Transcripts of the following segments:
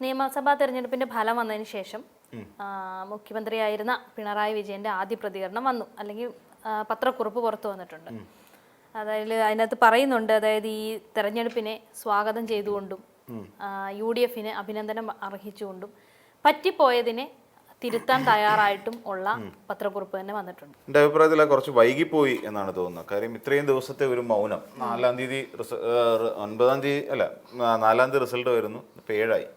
നിയമസഭാ തെരഞ്ഞെടുപ്പിന്റെ ഫലം വന്നതിന് ശേഷം മുഖ്യമന്ത്രിയായിരുന്ന പിണറായി വിജയന്റെ ആദ്യ പ്രതികരണം വന്നു, അല്ലെങ്കിൽ പത്രക്കുറിപ്പ് പുറത്തു വന്നിട്ടുണ്ട്. അതായത് അതിനകത്ത് പറയുന്നുണ്ട്, അതായത് ഈ തെരഞ്ഞെടുപ്പിനെ സ്വാഗതം ചെയ്തുകൊണ്ടും UDF-ന് അഭിനന്ദനം അർഹിച്ചുകൊണ്ടും പറ്റിപ്പോയതിനെ തിരുത്താൻ തയ്യാറായിട്ടും ഉള്ള പത്രക്കുറിപ്പ് തന്നെ വന്നിട്ടുണ്ട്. എൻ്റെ അഭിപ്രായത്തിൽ കുറച്ച് വൈകിപ്പോയി എന്നാണ് തോന്നുന്നത്. കാര്യം ഇത്രയും ദിവസത്തെ ഒരു മൗനം, 4-ാം തീയതി 9-ാം തീയതി അല്ല 4-ാം തീയതി റിസൾട്ട് വരുന്നു, ഇപ്പോൾ 7-ആയി,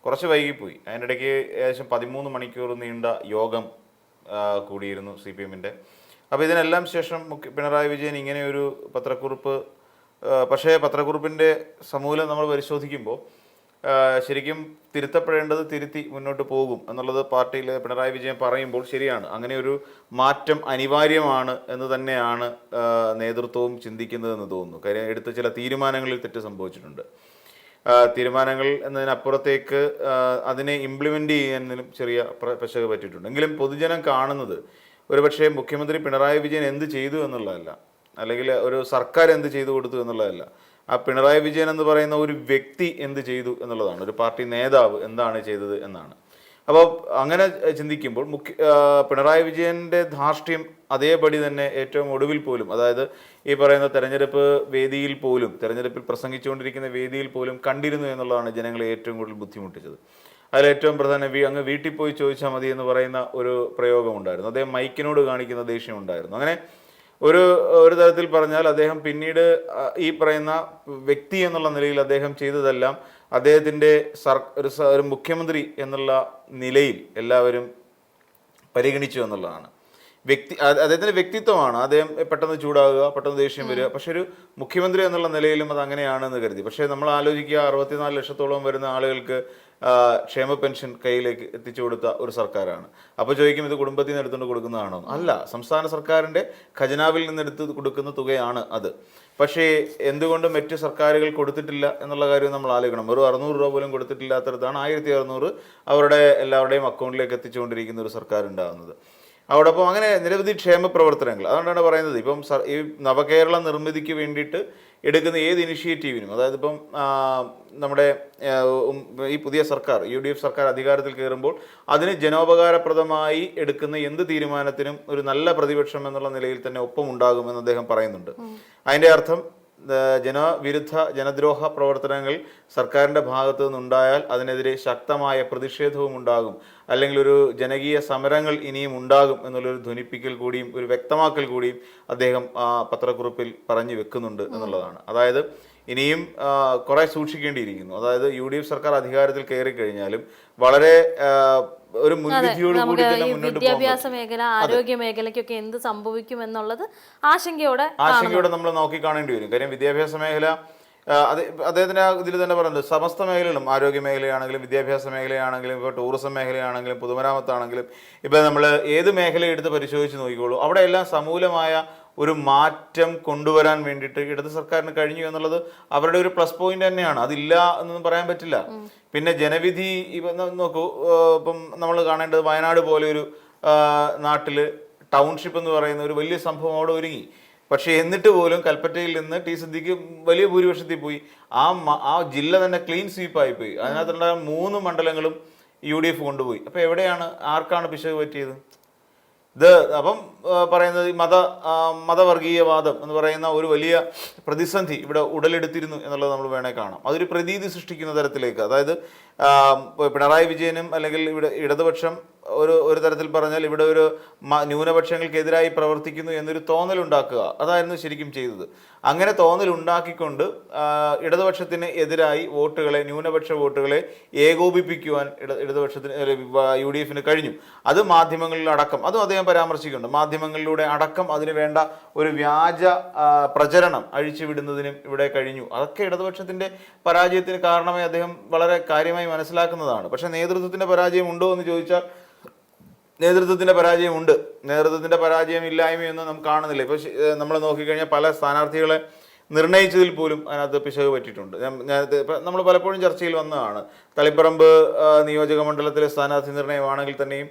കുറച്ച് വൈകിപ്പോയി. അതിനിടയ്ക്ക് ഏകദേശം 13 മണിക്കൂർ നീണ്ട യോഗം കൂടിയിരുന്നു CPM-ൻ്റെ. അപ്പോൾ ഇതിനെല്ലാം ശേഷം പിണറായി വിജയൻ ഇങ്ങനെ ഒരു പത്രക്കുറിപ്പ്, പക്ഷേ പത്രക്കുറിപ്പിൻ്റെ സമൂലം നമ്മൾ പരിശോധിക്കുമ്പോൾ ശരിക്കും തിരുത്തപ്പെടേണ്ടത് തിരുത്തി മുന്നോട്ട് പോകും എന്നുള്ളത് പാർട്ടിയിൽ പിണറായി വിജയൻ പറയുമ്പോൾ ശരിയാണ്. അങ്ങനെ ഒരു മാറ്റം അനിവാര്യമാണ് എന്ന് തന്നെയാണ് നേതൃത്വവും ചിന്തിക്കുന്നതെന്ന് തോന്നുന്നു. കാര്യം എടുത്ത ചില തീരുമാനങ്ങളിൽ തെറ്റ് സംഭവിച്ചിട്ടുണ്ട്. തീരുമാനങ്ങൾ എന്നതിനപ്പുറത്തേക്ക് അതിനെ ഇംപ്ലിമെൻ്റ് ചെയ്യാനും ചെറിയ പിശക് പറ്റിയിട്ടുണ്ട്. എങ്കിലും പൊതുജനം കാണുന്നത് ഒരുപക്ഷെ മുഖ്യമന്ത്രി പിണറായി വിജയൻ എന്ത് ചെയ്തു എന്നുള്ളതല്ല, അല്ലെങ്കിൽ ഒരു സർക്കാർ എന്ത് ചെയ്തു കൊടുത്തു എന്നുള്ളതല്ല, ആ പിണറായി വിജയൻ എന്ന് പറയുന്ന ഒരു വ്യക്തി എന്ത് ചെയ്തു എന്നുള്ളതാണ്, ഒരു പാർട്ടി നേതാവ് എന്താണ് ചെയ്തത് എന്നാണ്. അപ്പോൾ അങ്ങനെ ചിന്തിക്കുമ്പോൾ പിണറായി വിജയൻ്റെ ധാർഷ്ട്യം അതേപടി തന്നെ ഏറ്റവും ഒടുവിൽ പോലും, അതായത് ഈ പറയുന്ന തെരഞ്ഞെടുപ്പ് വേദിയിൽ പോലും, തെരഞ്ഞെടുപ്പിൽ പ്രസംഗിച്ചുകൊണ്ടിരിക്കുന്ന വേദിയിൽ പോലും കണ്ടിരുന്നു എന്നുള്ളതാണ് ജനങ്ങളെ ഏറ്റവും കൂടുതൽ ബുദ്ധിമുട്ടിച്ചത്. അതിലേറ്റവും പ്രധാനം അങ്ങ് വീട്ടിൽ പോയി ചോദിച്ചാൽ മതി എന്ന് പറയുന്ന ഒരു പ്രയോഗമുണ്ടായിരുന്നു. അദ്ദേഹം മൈക്കിനോട് കാണിക്കുന്ന ദേഷ്യം ഉണ്ടായിരുന്നു. അങ്ങനെ ഒരു തരത്തിൽ പറഞ്ഞാൽ അദ്ദേഹം പിന്നീട് ഈ പറയുന്ന വ്യക്തി എന്നുള്ള നിലയിൽ അദ്ദേഹം ചെയ്തതെല്ലാം അദ്ദേഹത്തിൻ്റെ ഒരു മുഖ്യമന്ത്രി എന്നുള്ള നിലയിൽ എല്ലാവരും പരിഗണിച്ചു എന്നുള്ളതാണ്. അദ്ദേഹത്തിൻ്റെ വ്യക്തിത്വമാണ്. അദ്ദേഹം പെട്ടെന്ന് ചൂടാകുക, പെട്ടെന്ന് ദേഷ്യം വരിക. പക്ഷെ ഒരു മുഖ്യമന്ത്രി എന്നുള്ള നിലയിലും അത് അങ്ങനെയാണെന്ന് കരുതി. പക്ഷേ നമ്മൾ ആലോചിക്കുക, 64 ലക്ഷത്തോളം വരുന്ന ആളുകൾക്ക് ക്ഷേമ പെൻഷൻ കയ്യിലേക്ക് എത്തിച്ചു കൊടുത്ത ഒരു സർക്കാരാണ്. അപ്പോൾ ചോദിക്കും, ഇത് കുടുംബത്തിൽ നിന്ന് എടുത്തുകൊണ്ട് കൊടുക്കുന്നതാണോ? അല്ല, സംസ്ഥാന സർക്കാരിൻ്റെ ഖജനാവിൽ നിന്ന് എടുത്ത് കൊടുക്കുന്ന തുകയാണ് അത്. പക്ഷേ എന്തുകൊണ്ട് മറ്റ് സർക്കാരുകൾ കൊടുത്തിട്ടില്ല എന്നുള്ള കാര്യം നമ്മൾ ആലോചിക്കണം. ഒരു 600 രൂപ പോലും കൊടുത്തിട്ടില്ലാത്തടത്താണ് 1600 അവരുടെ എല്ലാവരുടെയും അക്കൗണ്ടിലേക്ക് എത്തിച്ചുകൊണ്ടിരിക്കുന്ന ഒരു സർക്കാർ ഉണ്ടാകുന്നത്. അതോടൊപ്പം അങ്ങനെ നിരവധി ക്ഷേമ പ്രവർത്തനങ്ങൾ. അതുകൊണ്ടാണ് പറയുന്നത്, ഇപ്പം ഈ നവകേരള നിർമ്മിതിക്ക് വേണ്ടിയിട്ട് എടുക്കുന്ന ഏത് ഇനിഷ്യേറ്റീവിനും, അതായത് ഇപ്പം നമ്മുടെ ഈ പുതിയ സർക്കാർ UDF സർക്കാർ അധികാരത്തിൽ കയറുമ്പോൾ അതിന് ജനോപകാരപ്രദമായി എടുക്കുന്ന എന്ത് തീരുമാനത്തിനും ഒരു നല്ല പ്രതിപക്ഷം എന്നുള്ള നിലയിൽ തന്നെ ഒപ്പമുണ്ടാകുമെന്ന് അദ്ദേഹം പറയുന്നുണ്ട്. അതിൻ്റെ അർത്ഥം ജനവിരുദ്ധ ജനദ്രോഹ പ്രവർത്തനങ്ങൾ സർക്കാരിൻ്റെ ഭാഗത്തു നിന്നുണ്ടായാൽ അതിനെതിരെ ശക്തമായ പ്രതിഷേധവും ഉണ്ടാകും, അല്ലെങ്കിൽ ഒരു ജനകീയ സമരങ്ങൾ ഇനിയും ഉണ്ടാകും എന്നുള്ളൊരു ധ്വനിപ്പിക്കൽ കൂടിയും ഒരു വ്യക്തമാക്കൽ കൂടിയും അദ്ദേഹം പത്രക്കുറിപ്പിൽ പറഞ്ഞു വെക്കുന്നുണ്ട് എന്നുള്ളതാണ്. അതായത് ഇനിയും കുറെ സൂക്ഷിക്കേണ്ടിയിരിക്കുന്നു. അതായത് UDF സർക്കാർ അധികാരത്തിൽ കയറി കഴിഞ്ഞാലും വളരെ ഒരു മുൻവിധിയോട് കൂടി തന്നെ മുന്നോട്ട് വിദ്യാഭ്യാസ മേഖല, ആരോഗ്യ മേഖലയ്ക്കൊക്കെ എന്ത് സംഭവിക്കും എന്നുള്ളത് ആശങ്കയോടെ നമ്മൾ നോക്കിക്കാണേണ്ടി വരും. കാര്യം വിദ്യാഭ്യാസ മേഖല അദ്ദേഹത്തിന് ഇതിൽ തന്നെ പറയുന്നത് സമസ്ത മേഖലകളും, ആരോഗ്യ മേഖലയാണെങ്കിലും വിദ്യാഭ്യാസ മേഖലയാണെങ്കിലും ഇപ്പോൾ ടൂറിസം മേഖലയാണെങ്കിലും പൊതുമരാമത്താണെങ്കിലും, ഇപ്പം നമ്മൾ ഏത് മേഖല എടുത്ത് പരിശോധിച്ച് നോക്കിക്കോളൂ, അവിടെ എല്ലാം സമൂലമായ ഒരു മാറ്റം കൊണ്ടുവരാൻ വേണ്ടിയിട്ട് ഇടത് സർക്കാരിന് കഴിഞ്ഞു എന്നുള്ളത് അവരുടെ ഒരു പ്ലസ് പോയിന്റ് തന്നെയാണ്. അതില്ല എന്നൊന്നും പറയാൻ പറ്റില്ല. പിന്നെ ജനവിധി നോക്കൂ, ഇപ്പം നമ്മൾ കാണേണ്ടത് വയനാട് പോലെ ഒരു നാട്ടിൽ ടൗൺഷിപ്പ് എന്ന് പറയുന്ന ഒരു വലിയ സംഭവം അവിടെ ഒരുങ്ങി. പക്ഷേ എന്നിട്ട് പോലും കൽപ്പറ്റയിൽ നിന്ന് ടി സിദ്ദിഖ് വലിയ ഭൂരിപക്ഷത്തിൽ പോയി. ആ ജില്ല തന്നെ ക്ലീൻ സ്വീപ്പായിപ്പോയി. അതിനകത്തുള്ള 3 മണ്ഡലങ്ങളും UDF കൊണ്ടുപോയി. അപ്പോൾ എവിടെയാണ്, ആർക്കാണ് പിശക് പറ്റിയത്? ഇത് അപ്പം പറയുന്നത് മതവർഗീയവാദം എന്ന് പറയുന്ന ഒരു വലിയ പ്രതിസന്ധി ഇവിടെ ഉടലെടുത്തിരുന്നു എന്നുള്ളത് നമ്മൾ വേണേൽ കാണാം. അതൊരു പ്രതീതി സൃഷ്ടിക്കുന്ന തരത്തിലേക്ക്, അതായത് പിണറായി വിജയനും അല്ലെങ്കിൽ ഇവിടെ ഇടതുപക്ഷം ഒരു തരത്തിൽ പറഞ്ഞാൽ ഇവിടെ ഒരു ന്യൂനപക്ഷങ്ങൾക്കെതിരായി പ്രവർത്തിക്കുന്നു എന്നൊരു തോന്നലുണ്ടാക്കുക, അതായിരുന്നു ശരിക്കും ചെയ്തത്. അങ്ങനെ തോന്നലുണ്ടാക്കിക്കൊണ്ട് ഇടതുപക്ഷത്തിന് എതിരായി വോട്ടുകളെ, ന്യൂനപക്ഷ വോട്ടുകളെ ഏകോപിപ്പിക്കുവാൻ ഇടതുപക്ഷത്തിന് UDF-ന് കഴിഞ്ഞു. അത് മാധ്യമങ്ങളിൽ അടക്കം, അതും അദ്ദേഹം പരാമർശിക്കുന്നുണ്ട്, മാധ്യമങ്ങളിലൂടെ അടക്കം അതിന് വേണ്ട ഒരു വ്യാജ പ്രചരണം അഴിച്ചുവിടുന്നതിനും ഇവിടെ കഴിഞ്ഞു. അതൊക്കെ ഇടതുപക്ഷത്തിൻ്റെ പരാജയത്തിന് കാരണമായി അദ്ദേഹം വളരെ കാര്യമായി മനസ്സിലാക്കുന്നതാണ്. പക്ഷേ നേതൃത്വത്തിൻ്റെ പരാജയം ഉണ്ടോ എന്ന് ചോദിച്ചാൽ നേതൃത്വത്തിൻ്റെ പരാജയമുണ്ട്. നേതൃത്വത്തിൻ്റെ പരാജയം ഇല്ലായ്മയൊന്നും നമുക്ക് കാണുന്നില്ല. ഇപ്പോൾ നമ്മൾ നോക്കിക്കഴിഞ്ഞാൽ പല സ്ഥാനാർത്ഥികളെ നിർണയിച്ചതിൽ പോലും അതിനകത്ത് പിശക് പറ്റിയിട്ടുണ്ട്. നമ്മൾ പലപ്പോഴും ചർച്ചയിൽ വന്നതാണ്. തളിപ്പറമ്പ് നിയോജക മണ്ഡലത്തിലെ സ്ഥാനാർത്ഥി നിർണയമാണെങ്കിൽ തന്നെയും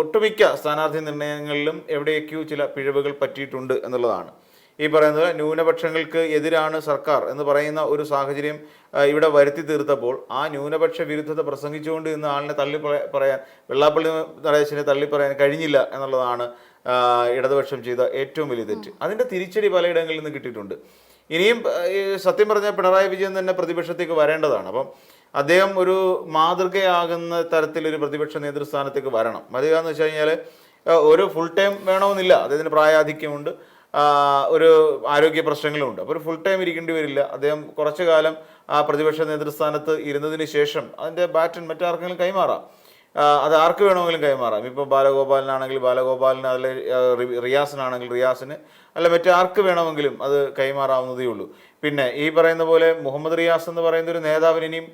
ഒട്ടുമിക്ക സ്ഥാനാർത്ഥി നിർണയങ്ങളിലും എവിടെയൊക്കെയോ ചില പിഴവുകൾ പറ്റിയിട്ടുണ്ട് എന്നുള്ളതാണ്. ഈ പറയുന്നത് ന്യൂനപക്ഷങ്ങൾക്ക് എതിരാണ് സർക്കാർ എന്ന് പറയുന്ന ഒരു സാഹചര്യം ഇവിടെ വരുത്തി തീർത്തപ്പോൾ ആ ന്യൂനപക്ഷ വിരുദ്ധത പ്രസംഗിച്ചുകൊണ്ട് ഇന്ന് ആളിനെ പറയാൻ വെള്ളാപ്പള്ളി നടേശനെ പറയാൻ കഴിഞ്ഞില്ല എന്നുള്ളതാണ് ഇടതുപക്ഷം ചെയ്ത ഏറ്റവും വലിയ തെറ്റ്. അതിൻ്റെ തിരിച്ചടി പലയിടങ്ങളിൽ നിന്ന് കിട്ടിയിട്ടുണ്ട്. ഇനിയും സത്യം പറഞ്ഞാൽ പിണറായി വിജയൻ തന്നെ പ്രതിപക്ഷത്തേക്ക് വരേണ്ടതാണ്. അപ്പം അദ്ദേഹം ഒരു മാതൃകയാകുന്ന തരത്തിലൊരു പ്രതിപക്ഷ നേതൃസ്ഥാനത്തേക്ക് വരണം. വരികയെന്ന് വെച്ച് കഴിഞ്ഞാൽ ഒരു ഫുൾ ടൈം വേണമെന്നില്ല, അദ്ദേഹത്തിന് പ്രായാധിക്യമുണ്ട്, ഒരു ആരോഗ്യ പ്രശ്നങ്ങളുമുണ്ട്. അപ്പോൾ ഒരു ഫുൾ ടൈം ഇരിക്കേണ്ടി വരില്ല. അദ്ദേഹം കുറച്ചു കാലം ആ പ്രതിപക്ഷ നേതൃസ്ഥാനത്ത് ഇരുന്നതിന് ശേഷം അതിൻ്റെ ബാറ്റൺ മറ്റാർക്കെങ്കിലും കൈമാറാം. അത് ആർക്ക് വേണമെങ്കിലും കൈമാറാം. ഇപ്പോൾ ബാലഗോപാലിനാണെങ്കിൽ ബാലഗോപാലിന്, അല്ലെ റിയാസിനാണെങ്കിൽ റിയാസിന്, അല്ല മറ്റാർക്ക് വേണമെങ്കിലും അത് കൈമാറാവുന്നതേ ഉള്ളൂ. പിന്നെ ഈ പറയുന്ന പോലെ മുഹമ്മദ് റിയാസ് എന്ന് പറയുന്ന ഒരു നേതാവിനെയും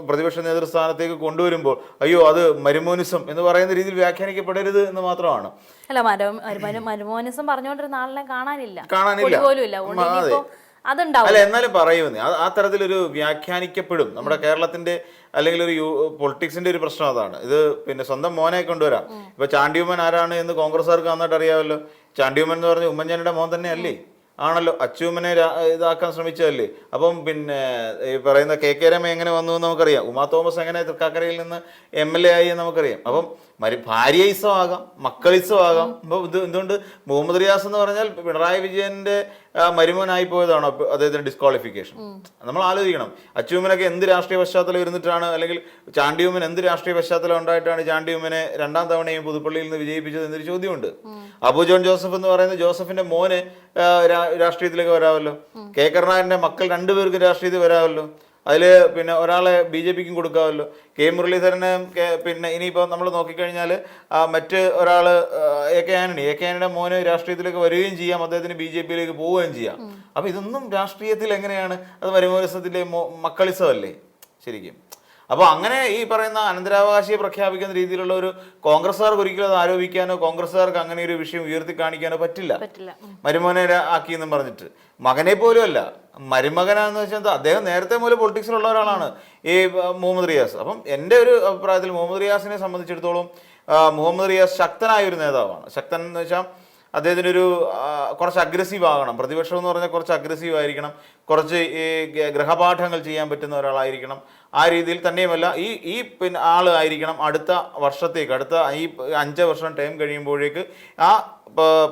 പ്രതിപക്ഷ നേതൃസ്ഥാനത്തേക്ക് കൊണ്ടുവരുമ്പോൾ അയ്യോ അത് മരുമോനിസം എന്ന് പറയുന്ന രീതിയിൽ വ്യാഖ്യാനിക്കപ്പെടരുത് എന്ന് മാത്രമാണ്. അല്ല, മരുമോനിസം പറഞ്ഞുകൊണ്ടിരുന്ന ആളിനെ കാണാനില്ല. അല്ല, എന്നാലും പറയുന്നേ ആ തരത്തിലൊരു വ്യാഖ്യാനിക്കപ്പെടും. നമ്മുടെ കേരളത്തിന്റെ അല്ലെങ്കിൽ ഒരു പൊളിറ്റിക്സിന്റെ ഒരു പ്രശ്നം അതാണ്. ഇത് പിന്നെ സ്വന്തം മോനെ കൊണ്ടുവരാം. ഇപ്പൊ ചാണ്ടിയുമ്മൻ ആരാണ് എന്ന് കോൺഗ്രസ്സുകാർക്ക് നന്നായിട്ട് അറിയാമല്ലോ. ചാണ്ടിയുമ്മൻ എന്ന് പറഞ്ഞ ഉമ്മൻചാണ്ടിയുടെ മോൻ തന്നെ അല്ലേ, ആണല്ലോ. അച്ചുമ്മനെ ഇതാക്കാൻ ശ്രമിച്ചതല്ലേ. അപ്പം പിന്നെ ഈ പറയുന്ന കെ രമ എങ്ങനെ വന്നു എന്ന് നമുക്കറിയാം. ഉമാ തോമസ് എങ്ങനെ തൃക്കാക്കരയിൽ നിന്ന് MLA ആയി എന്ന് നമുക്കറിയാം. അപ്പം ഭാര്യയിസം ആകാം, മക്കളിസം ആകാം. അപ്പോൾ എന്തുകൊണ്ട് മുഹമ്മദ് റിയാസ് എന്ന് പറഞ്ഞാൽ പിണറായി വിജയന്റെ മരുമോനായി പോയതാണോ അദ്ദേഹത്തിന് ഡിസ്ക്വാളിഫിക്കേഷൻ? നമ്മൾ ആലോചിക്കണം. അച്ചുമ്മനൊക്കെ എന്ത് രാഷ്ട്രീയ പശ്ചാത്തലം ഇരുന്നിട്ടാണ്, അല്ലെങ്കിൽ ചാണ്ടിയുമ്മൻ എന്ത് രാഷ്ട്രീയ പശ്ചാത്തലം ഉണ്ടായിട്ടാണ് ചാണ്ടിയുമ്മനെ 2ാം തവണയും പുതുപ്പള്ളിയിൽ നിന്ന് വിജയിപ്പിച്ചത് എന്നൊരു ചോദ്യമുണ്ട്. അബു ജോൺ ജോസഫ് എന്ന് പറയുന്ന ജോസഫിന്റെ മോന് രാഷ്ട്രീയത്തിലേക്ക് വരാമല്ലോ. കെ കരുണാകരന്റെ മക്കൾ 2 പേർക്ക് രാഷ്ട്രീയത്തിൽ വരാമല്ലോ. അതിൽ പിന്നെ ഒരാളെ BJPക്കും കൊടുക്കാമല്ലോ. കെ മുരളീധരന് പിന്നെ ഇനിയിപ്പോൾ നമ്മൾ നോക്കിക്കഴിഞ്ഞാൽ മറ്റ് ഒരാൾ എ കെ ആന്റണിയുടെ മോന് രാഷ്ട്രീയത്തിലേക്ക് വരികയും ചെയ്യാം, അദ്ദേഹത്തിന് BJPയിലേക്ക് പോവുകയും ചെയ്യാം. അപ്പം ഇതൊന്നും രാഷ്ട്രീയത്തിൽ എങ്ങനെയാണ്? അത് മരുമോനിസത്തിൻ്റെ മക്കളിസമല്ലേ ശരിക്കും? അപ്പോൾ അങ്ങനെ ഈ പറയുന്ന അനന്തരാവകാശിയെ പ്രഖ്യാപിക്കുന്ന രീതിയിലുള്ള ഒരു കോൺഗ്രസ്സുകാർക്ക് ഒരിക്കലും അത് ആരോപിക്കാനോ കോൺഗ്രസ്സുകാർക്ക് അങ്ങനെ ഒരു വിഷയം ഉയർത്തി കാണിക്കാനോ പറ്റില്ല. മരുമോനെ ആക്കിയെന്നും പറഞ്ഞിട്ട് മകനെ പോലും അല്ല, മരുമകനാന്ന് വെച്ചാൽ അദ്ദേഹം നേരത്തെ മുതൽ പൊളിറ്റിക്സിലുള്ള ഒരാളാണ് ഈ മുഹമ്മദ് റിയാസ്. അപ്പം എൻ്റെ ഒരു അഭിപ്രായത്തിൽ മുഹമ്മദ് റിയാസിനെ സംബന്ധിച്ചിടത്തോളം മുഹമ്മദ് റിയാസ് ശക്തനായ ഒരു നേതാവാണ്. ശക്തൻ എന്ന് വെച്ചാൽ അദ്ദേഹത്തിനൊരു കുറച്ച് അഗ്രസീവ് ആകണം. പ്രതിപക്ഷം എന്ന് പറഞ്ഞാൽ കുറച്ച് അഗ്രസീവ് ആയിരിക്കണം, കുറച്ച് ഈ ഗൃഹപാഠങ്ങൾ ചെയ്യാൻ പറ്റുന്ന ഒരാളായിരിക്കണം. ആ രീതിയിൽ തന്നെയുമല്ല ഈ പിന്നെ ആളായിരിക്കണം അടുത്ത വർഷത്തേക്ക്, അടുത്ത ഈ 5 വർഷം ടൈം കഴിയുമ്പോഴേക്ക് ആ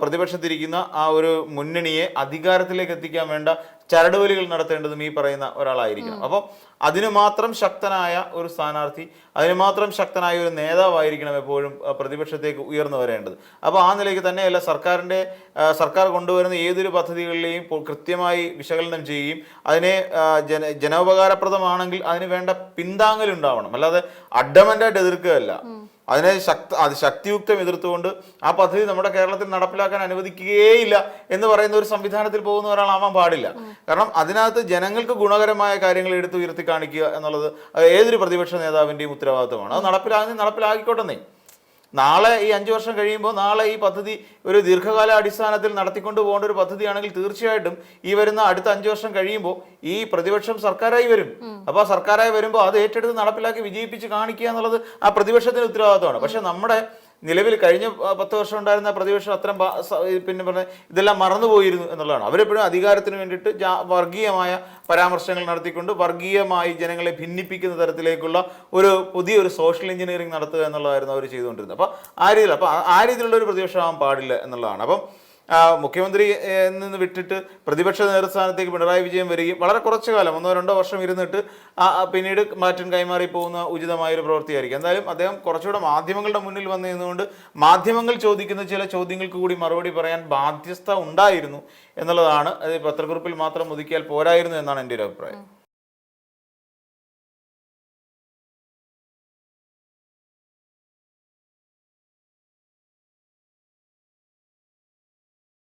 പ്രതിപക്ഷത്തിരിക്കുന്ന ആ ഒരു മുന്നണിയെ അധികാരത്തിലേക്ക് എത്തിക്കാൻ വേണ്ട ചരടുവലികൾ നടത്തേണ്ടതും ഈ പറയുന്ന ഒരാളായിരിക്കണം. അപ്പം അതിന് മാത്രം ശക്തനായ ഒരു സ്ഥാനാർത്ഥി, അതിന് മാത്രം ശക്തനായ ഒരു നേതാവായിരിക്കണം എപ്പോഴും പ്രതിപക്ഷത്തേക്ക് ഉയർന്നു വരേണ്ടത്. അപ്പോൾ ആ നിലയ്ക്ക് തന്നെയല്ല സർക്കാർ കൊണ്ടുവരുന്ന ഏതൊരു പദ്ധതികളിലെയും കൃത്യമായി വിശകലനം ചെയ്യുകയും അതിനെ ജനോപകാരപ്രദമാണെങ്കിൽ അതിന് വേണ്ട പിന്താങ്ങൽ ഉണ്ടാവണം. അല്ലാതെ അഡ്ഡമൻ്റായിട്ട് എതിർക്കുകയല്ല, അതിനെ ശക്തിയുക്തം എതിർത്തുകൊണ്ട് ആ പദ്ധതി നമ്മുടെ കേരളത്തിൽ നടപ്പിലാക്കാൻ അനുവദിക്കുകയില്ല എന്ന് പറയുന്ന ഒരു സംവിധാനത്തിൽ പോകുന്ന ഒരാളാവാൻ പാടില്ല. കാരണം അതിനകത്ത് ജനങ്ങൾക്ക് ഗുണകരമായ കാര്യങ്ങൾ എടുത്ത് ഉയർത്തി കാണിക്കുക എന്നുള്ളത് ഏതൊരു പ്രതിപക്ഷ നേതാവിൻ്റെയും ഉത്തരവാദിത്തമാണ്. അത് നടപ്പിലാക്കിക്കോട്ടെന്നേ. നാളെ ഈ 5 വർഷം കഴിയുമ്പോൾ നാളെ ഈ പദ്ധതി ഒരു ദീർഘകാല അടിസ്ഥാനത്തിൽ നടത്തിക്കൊണ്ട് പോകേണ്ട ഒരു പദ്ധതിയാണെങ്കിൽ തീർച്ചയായിട്ടും ഈ വരുന്ന അടുത്ത 5 വർഷം കഴിയുമ്പോൾ ഈ പ്രതിപക്ഷം സർക്കാരായി വരും. അപ്പോൾ ആ സർക്കാരായി വരുമ്പോൾ അത് ഏറ്റെടുത്ത് നടപ്പിലാക്കി വിജയിപ്പിച്ച് കാണിക്കുക എന്നുള്ളത് ആ പ്രതിപക്ഷത്തിന് ഉത്തരവാദിത്തമാണ്. പക്ഷെ നമ്മുടെ നിലവിൽ കഴിഞ്ഞ 10 വർഷം ഉണ്ടായിരുന്ന പ്രതിപക്ഷം അത്തരം പിന്നെ പറഞ്ഞ ഇതെല്ലാം മറന്നുപോയിരുന്നു എന്നുള്ളതാണ്. അവരെപ്പോഴും അധികാരത്തിന് വേണ്ടിയിട്ട് വർഗീയമായ പരാമർശങ്ങൾ നടത്തിക്കൊണ്ട് വർഗീയമായി ജനങ്ങളെ ഭിന്നിപ്പിക്കുന്ന തരത്തിലേക്കുള്ള ഒരു പുതിയൊരു സോഷ്യൽ എഞ്ചിനീയറിംഗ് നടത്തുക എന്നുള്ളതായിരുന്നു അവർ ചെയ്തുകൊണ്ടിരുന്നത്. അപ്പോൾ ആ രീതിയിലുള്ള ഒരു പ്രതിപക്ഷമാകാൻ പാടില്ല എന്നുള്ളതാണ്. അപ്പം മുഖ്യമന്ത്രി നിന്ന് വിട്ടിട്ട് പ്രതിപക്ഷ നേതൃസ്ഥാനത്തേക്ക് പിണറായി വിജയൻ വരികയും വളരെ കുറച്ചു കാലം 1-2 വർഷം ഇരുന്നിട്ട് പിന്നീട് മാറ്റം കൈമാറി പോകുന്ന ഉചിതമായൊരു പ്രവൃത്തിയായിരിക്കും. എന്തായാലും അദ്ദേഹം കുറച്ചുകൂടെ മാധ്യമങ്ങളുടെ മുന്നിൽ വന്നു നിന്നുകൊണ്ട് മാധ്യമങ്ങൾ ചോദിക്കുന്ന ചില ചോദ്യങ്ങൾക്ക് കൂടി മറുപടി പറയാൻ ബാധ്യസ്ഥ ഉണ്ടായിരുന്നു എന്നുള്ളതാണ്. അത് പത്രക്കുറിപ്പിൽ മാത്രം ഒതുക്കിയാൽ പോരായിരുന്നു എന്നാണ് എൻ്റെ ഒരു അഭിപ്രായം.